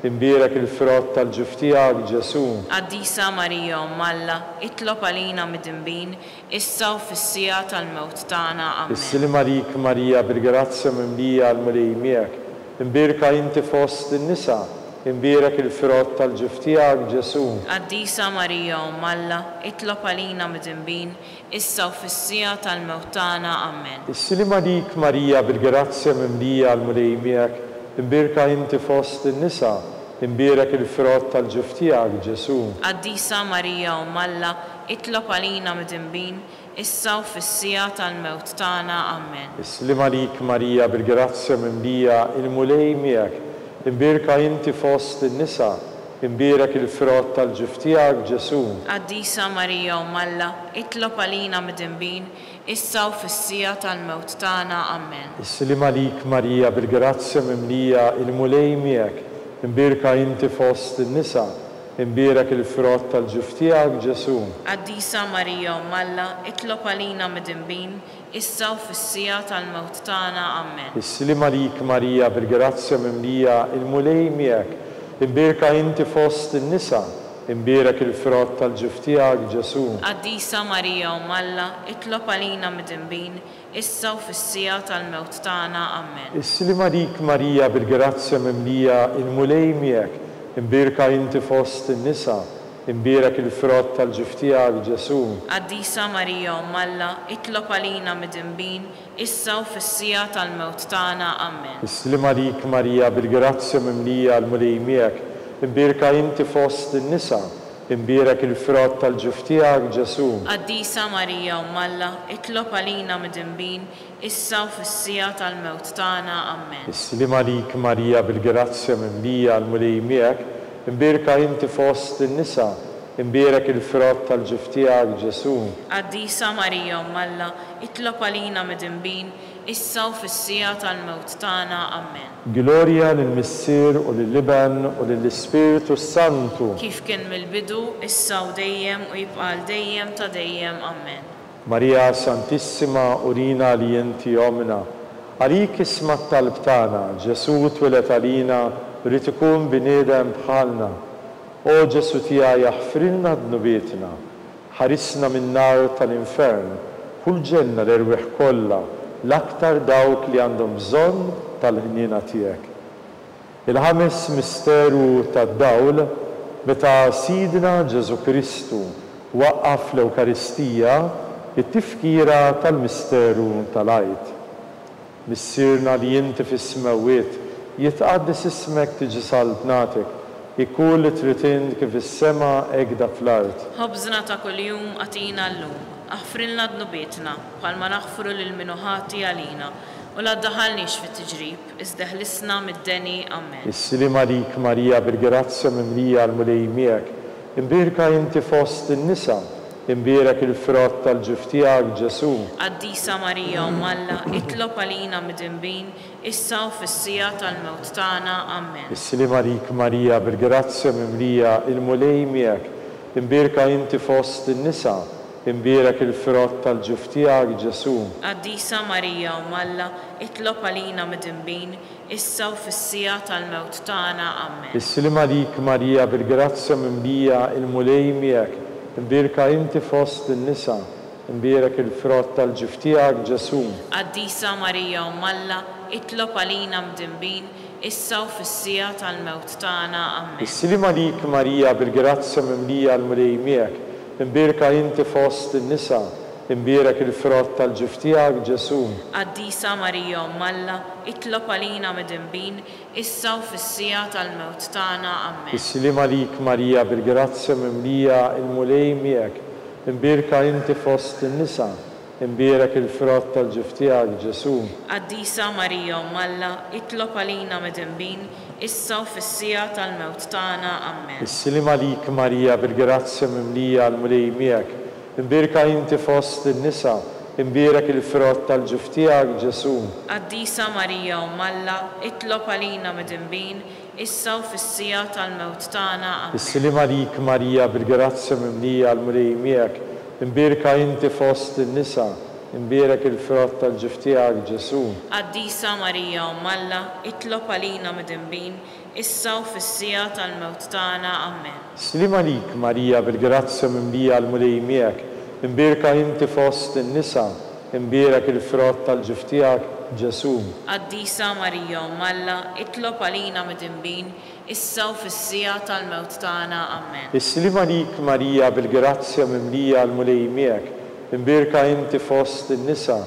imbierak il-frott tal-ġuf tiegħek Ġesu. Qaddisa Marija Umm Alla, itlob għalina midinbin, issa u fis-sija tal-mewt tagħna. Amen. Is-silima lik Marija bil-grazzja mimlija l-mulej miegħek, imbierka inti fost in-nisa, imbierak il-frott tal-ġuf tiegħek Ġesu. Qaddisa Marija Umm Alla, itlob għalina midinbin, issa u fis-sija tal-mewt tagħna. Amen. Is-silima lik Marija bil-grazzja mimlija l-mulej miegħek, imbierka inti fost in-nisa, imbierak il-frott tal-ġuf tiegħek Ġesu. Qaddisa Marija Umm Alla, itlob għalina midinbin, issa u fis-sija tal-mewt tagħna. Amen. Is-silima lik Marija bil-grazzja mimlija l-mulej miegħek, imbierka inti fost in-nisa, imbierak il-frott tal-ġuf tiegħek Ġesu. Qaddisa Marija Umm Alla, itlob għalina midinbin, issa u fis-sija tal-mewt tagħna. Amen. Is-silima lik Marija bil-grazzja mimlija l-mulej miegħek, imbierka inti fost in-nisa, imbierak il-frott tal-ġuf tiegħek Ġesu. Qaddisa Marija Umm Alla, itlob għalina midinbin, issa u fis-sija tal-mewt tagħna. Amen. Is-silima lik Marija bil-grazzja mimlija l-mulej miegħek, imbierka inti fost in-nisa, imbierak il-frott tal-ġuf tiegħek Ġesu. Qaddisa Marija Umm Alla, itlob għalina midinbin, issa u fis-sija tal-mewt tagħna. Amen. Is-silima lik Marija bil-grazzja mimlija l-mulej miegħek, imbierka inti fost in-nisa, imbierak il-frott tal-ġuf tiegħek Ġesu. Qaddisa Marija Umm Alla, itlob għalina midinbin, issa u fis-sija tal-mewt tagħna. Amen. Is-silima lik Marija bil-grazzja mimlija l-mulej miegħek, imbierka inti fost in-nisa, imbierak il-frott tal-ġuf tiegħek Ġesu. Qaddisa Marija Umm Alla, itlob għalina midinbin, issa u fis-sija tal-mewt tagħna. Amen. Is-silima lik Marija bil-grazzja mimlija l-mulej miegħek, imbierka inti fost in-nisa, imbierak il-frott tal-ġuf tiegħek Ġesu. Qaddisa Marija Umm Alla, itlob għalina midinbin, issa u fis-sija tal-mewt tagħna. Amen. Gloria lill-Missier u lill-Iben u lill-Ispiritu Santu. Kif kien mill-bidu, issa u dejjem u jibqa' dejjem ta' dejjem. Amen. Marija Santissima, urina li inti jomna, għalik isma' t-talb tagħna, Ġesu twelet għalina, rid ikun bniedem bħalna. O Ġesu tiegħi aħfrilna dnubietna, ħarisna min-nar tal-infern, ħulġenna l-irwieħ kollha, l-aktar dawk li għandhom bżonn tal-ħniena tiegħek. Il-ħames misteru tad-dawl meta Sidna Ġesu Kristu waqqaf l-Ewkaristija it-tifkira tal-misteru tal-għajt. Missirna li inti fis-smawiet jitqaddis ismek tiġi saltnatek, ikun li trid int kif is-sema hekk fl-art. Ħobżna ta' kuljum għatina llum, aħfrilna dnubietna bħalma naħfru lil minuħati għalina u la ddaħħalniex fit-tiġrib, iżda ħlisna mid-deni amen. Is-silim għalik Marija bil-grazzja mimlija għall-mulej miegħek, imbierka inti fost in-nisa, imbierek il-frott tal-ġuf tiegħek Ġesu. Qaddisa Marija Alla, itlob għalina mid-inbin, issa u fis-sija tal-mewt tagħna amen. Is-silim għalik Marija bil-grazzja mimlija il-mulej miegħek, imbierka inti fost in-nisa, imbierek il-frott tal-ġuf tiegħek Ġesu. Qaddisa Marija Alla, itlob għalina mid-inbin, issa u fis-sija tal-mewt tagħna amen. Is-silim għalik Marija bil-grazzja mimlija il-mulej miegħek, imbierka inti fost in-nisa, imbierek il-frott tal-ġuf tiegħek Ġesu. Qaddisa Marija Alla, itlob għalina mid-inbin, issa u fis-sija tal-mewt tagħna amen. Is-silim għalik Marija bil-grazzja mimlija il-mulej miegħek, imbierka inti fost in-nisa, imbierek il-frott tal-ġuf tiegħek Ġesu. Qaddisa Marija Alla, itlob għalina mid-inbin, issa u fis-sija tal-mewt tagħna amen. Is-silim għalik Marija bil-grazzja mimlija il-mulej miegħek, imbierka inti fost in-nisa, imbierek il-frott tal-ġuf tiegħek Ġesu. Qaddisa Marija Alla, itlob għalina mid-inbin, issa u fis-sija tal-mewt tagħna amen. Is-silim għalik Marija bil-grazzja mimlija il-mulej miegħek, imbierka inti fost in-nisa, imbierek il-frott tal-ġuf tiegħek Ġesu. Qaddisa Marija Alla, itlob għalina mid-inbin, issa u fis-sija tal-mewt tagħna amen. Is-silim għalik Marija bil-grazzja mimlija il-mulej miegħek, imbierka inti fost in-nisa, imbierek il-frott tal-ġuf tiegħek Ġesu. Qaddisa Marija Alla, itlob għalina mid-inbin, issa u fis-sija tal-mewt tagħna amen. Is-silim għalik Marija bil-grazzja mimlija il-mulej miegħek, imbierka inti fost in-nisa, imbierek il-frott tal-ġuf tiegħek Ġesu. Qaddisa Marija Alla, itlob għalina mid-inbin, issa u fis-sija tal-mewt tagħna amen. Is-silim għalik Marija bil-grazzja mimlija il-mulej miegħek, imbierka inti fost in-nisa,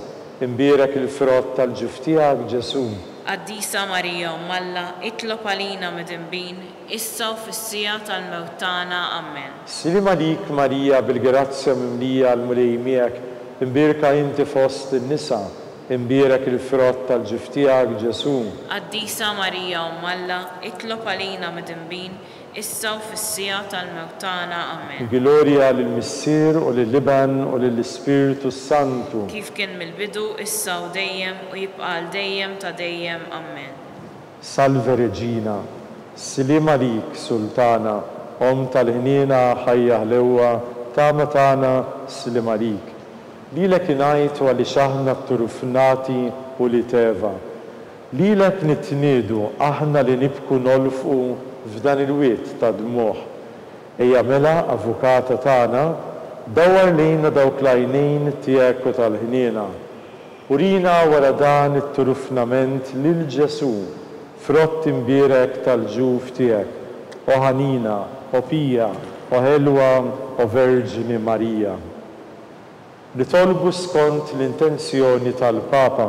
imbierek il-frott tal-ġuf tiegħek Ġesu. Qaddisa Marija Alla, itlob għalina mid-inbin, issa u fis-sija tal-mewt tagħna amen. Is-silim għalik Marija bil-grazzja mimlija il-mulej miegħek, imbierka inti fost in-nisa, imbierek il-frott tal-ġuf tiegħek Ġesu. Qaddisa Marija Alla, itlob għalina mid-inbin, issa u fis-sija tal-mewt tagħna amen. Glorja lill-Missier u lill-Iban u lill-Ispiritu Santu. Kif kien mill-bidu, issa u dejjem u jibqa' għal dejjem ta' dejjem amen. Salve Reġina, silim għalik Sultana, Om tal-ħniena ħajja ħlewwa, tama tagħna silim għalik. Lilek ingħid u għaliex aħna t-turufnati u li teva. Lilek nitniedu aħna li nibku nolfqu f'dan il-wiet ta' dmuħ. Ejja mela avukata tagħna, dawar lejna dawk l-għajnejn tiegħek u tal-ħniena. Urina wara dan it-turufnament lil Ġesu, frott imbierek tal-ġuf tiegħek, o ħanina, o pija, o ħelwa, o Verġini Marija. Nitolbu skont l-intenzjoni tal-Papa,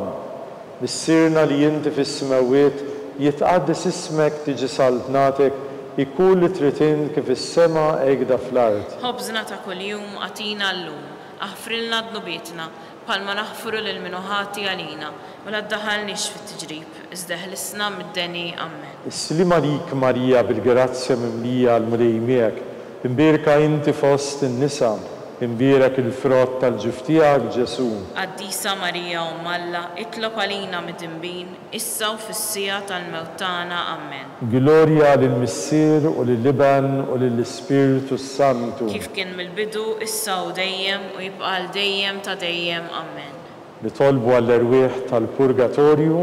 missirna li inti fis-smawiet jitqaddis ismek tiġi saltnatek, ikun li trid int kif is-sema hekk fl-art. Ħobżna ta' kuljum għatina llum, aħfrilna dnubietna bħalma naħfru lil minuħati għalina u la ddaħħalniex fit-tiġrib, iżda ħlisna mid-deni amen. Is-silim għalik Marija bil-grazzja mimlija l-mulej miegħek, imbierka inti fost in-nisa, imbierek il-frott tal-ġuf tiegħek Ġesu. Qaddisa Marija Alla, itlob għalina mid-inbin, issa u fis-sija tal-mewt tagħna amen. Glorja lill-Missier u lill-Iban u lill-Ispiritu Santu. Kif kien mill-bidu, issa u dejjem u jibqa' għal dejjem ta' dejjem amen. Nitolbu għall-erwieħ tal-Purgatorju,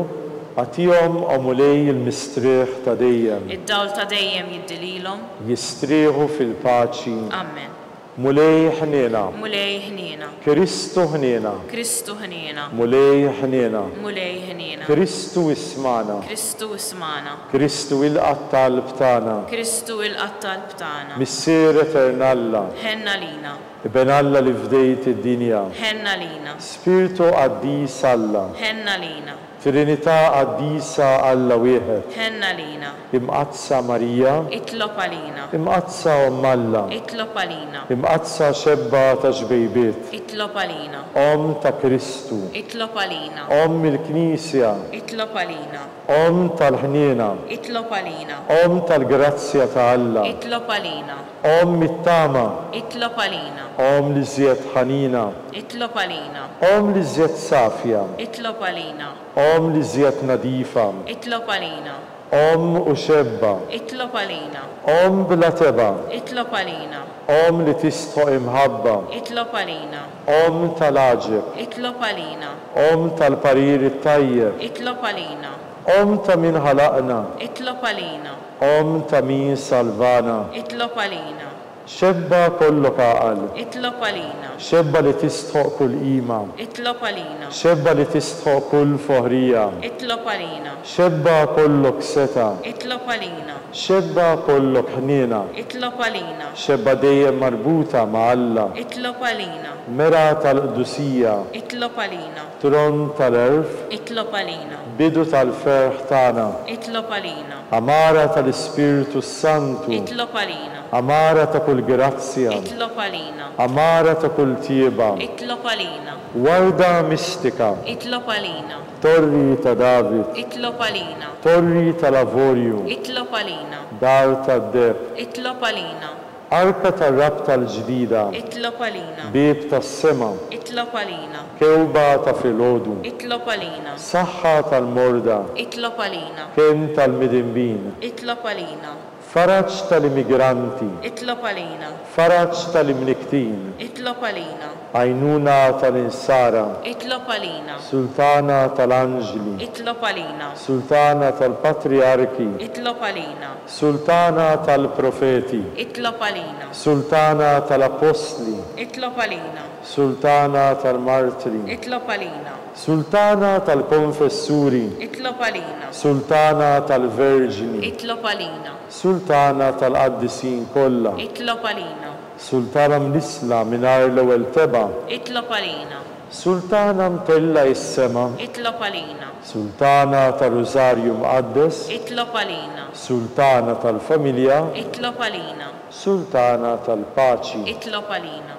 għatihom omulej il-mistrieħ ta' dejjem. Id-dawl ta' dejjem jiddililhom. Jistrieħu fil-paċi. Amen. mulej ħnina, mulej ħnina, Kristu ħnina, Kristu ħnina, mulej ħnina, mulej ħnina, Kristu ismana, Kristu ismana, Kristu il-qattal btana, Kristu il-qattal btana, Missier eternalla, ħenna lina, Ibn Alla li fdejt id-dinja, ħenna lina, Spiritu qaddis Alla, ħenna lina, Trinità qaddisa Alla wieħed, ħenna lina, imqazza Marija, itlob għalina, imqazza Alla, itlob għalina, imqazza xebba ta' xbejbiet, itlob għalina, Om ta' Kristu, itlob għalina, Om il-Knisja, itlob għalina, Om tal-ħniena, itlob għalina, Om tal-grazzja ta' Alla, itlob għalina, Om mit-tama, itlob għalina, Om li żjed ħanina, itlob għalina, Om li żjed safja, itlob għalina, Om li żjed nadifa, itlob għalina, Om u xebba, itlob għalina, Om bla teba, itlob għalina, Om li tistħoq imħabba, itlob għalina, Om tal-aġib, itlob għalina, Om tal-parir it-tajjeb, itlob għalina, Om ta' min ħalaqna, itlob għalina, Om ta' min salvana, itlob għalina, xebba kollok għaqal, itlob għalina, xebba li tistħoq kull qima, itlob għalina, xebba li tistħoq kull foħrija, itlob għalina, xebba kollok seta, itlob għalina, xebba kollok ħnina, itlob għalina, xebba dejjem marbuta ma' Alla, itlob għalina, mera tal-qdusija, itlob għalina, tron tal-erf, itlob għalina, bidu tal-ferħ tana, itlob għalina, amara tal-Ispiritu Santu, itlob għalina, amara ta' kull grazzja, itlob għalina, amara ta' kull tieba, itlob għalina, warda mistika, itlob għalina, torri ta' David, itlob għalina, torri tal-Avorju, itlob għalina, dar tad-deb, itlob għalina, arka tar-rab tal-ġdida, itlob għalina, bib tas-sema, itlob għalina, kewba ta' filgħodu, itlob għalina, saħħa tal-morda, itlob għalina, ken tal-midinbin, itlob għalina, faraġ tal-immigranti, itlob għalina, faraġ tal-imniktin, itlob għalina, għajnuna tal-insara, itlob għalina, sultana tal-anġli, itlob għalina, sultana tal-patriarki, itlob għalina, sultana tal-profeti, itlob għalina, sultana tal-apostli, itlob għalina, sultana tal-martri, itlob għalina, sultana tal-konfessuri, itlob għalina, sultana tal-verġini, itlob għalina, sultana tal-qaddisin kollha, itlob għalina, sultana mnisla minar l-ewwel teba, itlob għalina, sultana mtella is-sema, itlob għalina, sultana tal-Rużarju Mqaddes, itlob għalina, sultana tal-familja, itlob għalina, sultana tal-paċi. itlob għalina,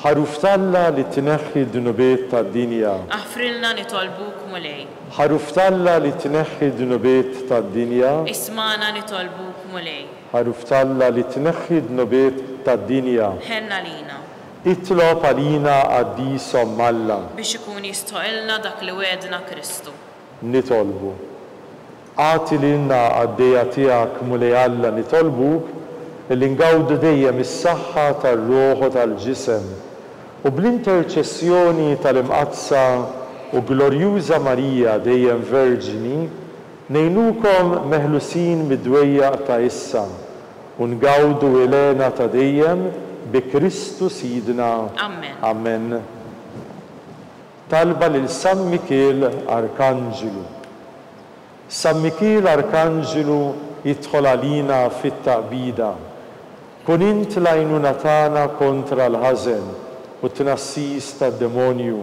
ħaruftalla li tneħħi d-dunubiet tad-dinja, aħfrilna nitolbuk mulej, ħaruftalla li tneħħi d-dunubiet tad-dinja, ismana nitolbuk mulej, ħaruftalla li tneħħi d-dunubiet tad-dinja, ħenna lina, itlob għalina għaddisom Alla, biex ikun jistoqilna dak li wedna Kristu. nitolbu. Għati lilna għaddeja tiegħek mulej Alla nitolbuk, li ngawdu dejjem is-saħħa tar-ruħ u tal-ġisem u bl-interċessjoni tal-imqazza u glorjuża Marija dejjem verġini ngħinukom meħlusin mid-dwejjaq ta' issa u ngawdu ilena ta' dejjem bi Kristu Sidna. Amen. Amen. Talba lil San Mikiel Arkanġelu. San Mikiel Arkanġelu jidħol għalina fit-taqbida. Kun int l-għajnuna tagħna kontra l-ħażen u t-tnassis tad-demonju.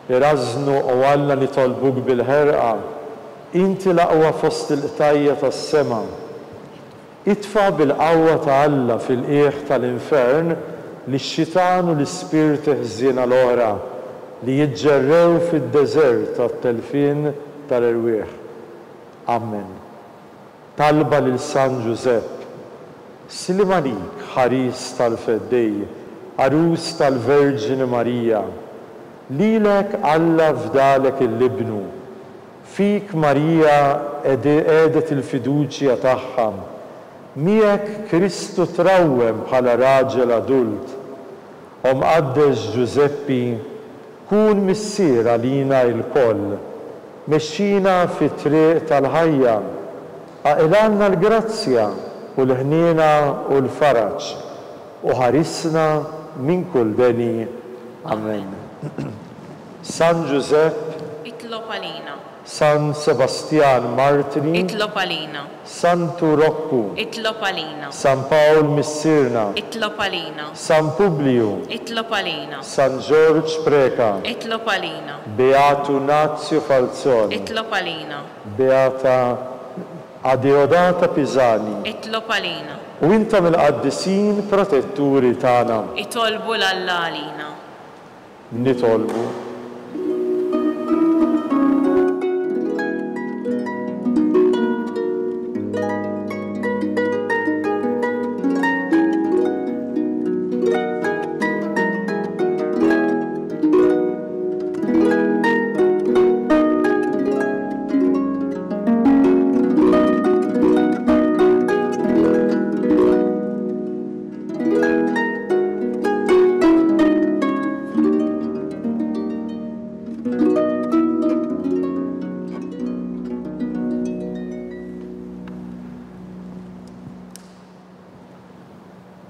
Iraznu u Alla nitolbuk bil-ħerqa, inti l-aqwa fost il-qtajja tas-sema. Itfa' bil-qawwa ta' Alla fil-qiegħ tal-infern li x-xitan u l-ispirti ħżiena l-oħra li jiġġerrew fid-deżert tat-telfin tal-irwieħ. Amen. Talba lil San Giuseppe. Silim għalik ħaris tal-feddej, arus tal-Verġini Marija, lilek Alla fdalek il-libnu, fik Marija edet il-fiduċja tagħha, miegħek Kristu trawwem bħala raġel adult, Mqaddes Giuseppi, kun missier għalina il-koll, mexxina fit-triq tal-ħajja, għaqilna l-grazzja u l-ħniena u l-faraġ u ħarisna minn kull deni. Amen. San Giuseppe, itlob għalina. San Sebastian Martiri, Itlob għalina. Santu Roccu, Itlob għalina. San Paul Missirna, Itlob għalina. San Publiu, Itlob għalina. San George Preka, Itlob għalina. Beatu Nazio Falzoni, Itlob għalina. Beata Adeodata Pisani, Itlob għalina. u inta mill-qaddisin protetturi tagħna. Itolbu l-Alla għalina. Nitolbu.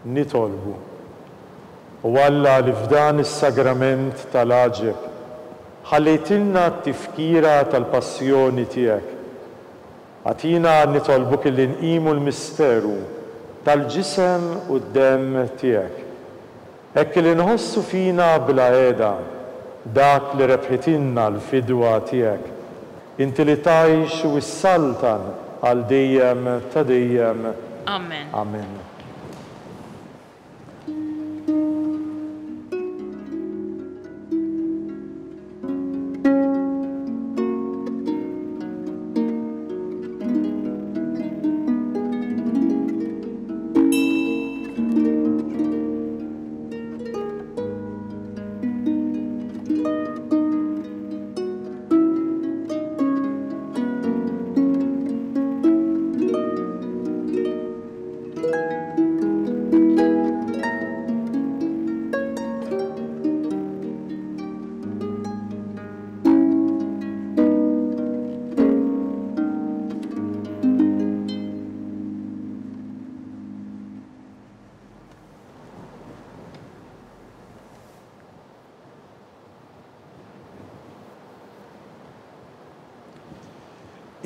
Nitolbu. U Alla li f'dan is-sagrament tal-aġeb ħallejtilna t-tifkira tal-passjoni tiegħek. Għatina nitolbuk li nqimu l-misteru tal-ġisem u d-demm tiegħek. Hekk li nħossu fina bla qiegħda dak li rebħitilna l-fidwa tiegħek. Inti li tgħix u s-saltan għal dejjem ta' dejjem. Amen. Amen.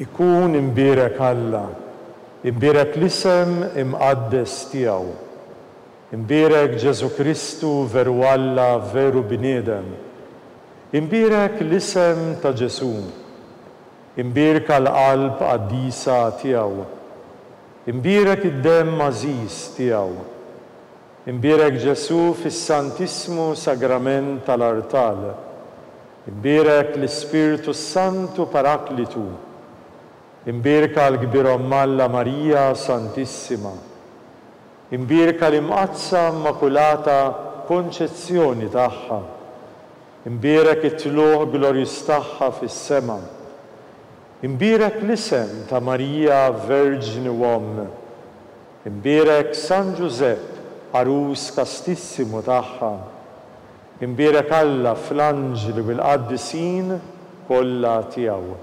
Ikun imbierek Alla, imbierek l-isem imqaddes tiegħu. Imbierek Ġesu Kristu veru Alla veru bniedem. Imbierek l-isem ta' Ġesu. Imbierek l-qalb qaddisa tiegħu. Imbierek id-demm għażiż tiegħu. Imbierek Ġesu fis-Santismu Sagrament tal-Artal. Imbierek l-Ispiritu Santu Paraklitu. Imbierka l-Kbir Alla Marija Santissima. Imbierka l-imqazza Immakulata Konċezzjoni tagħha. Imbierek it-tluħ glorjus tagħha fis-sema. Imbierek l-isem ta' Marija Verġini Uomm. Imbierek San Giuseppe Arus Kastissimu tagħha. Imbierek Alla fl-anġli bil-qaddisin kollha tiegħu.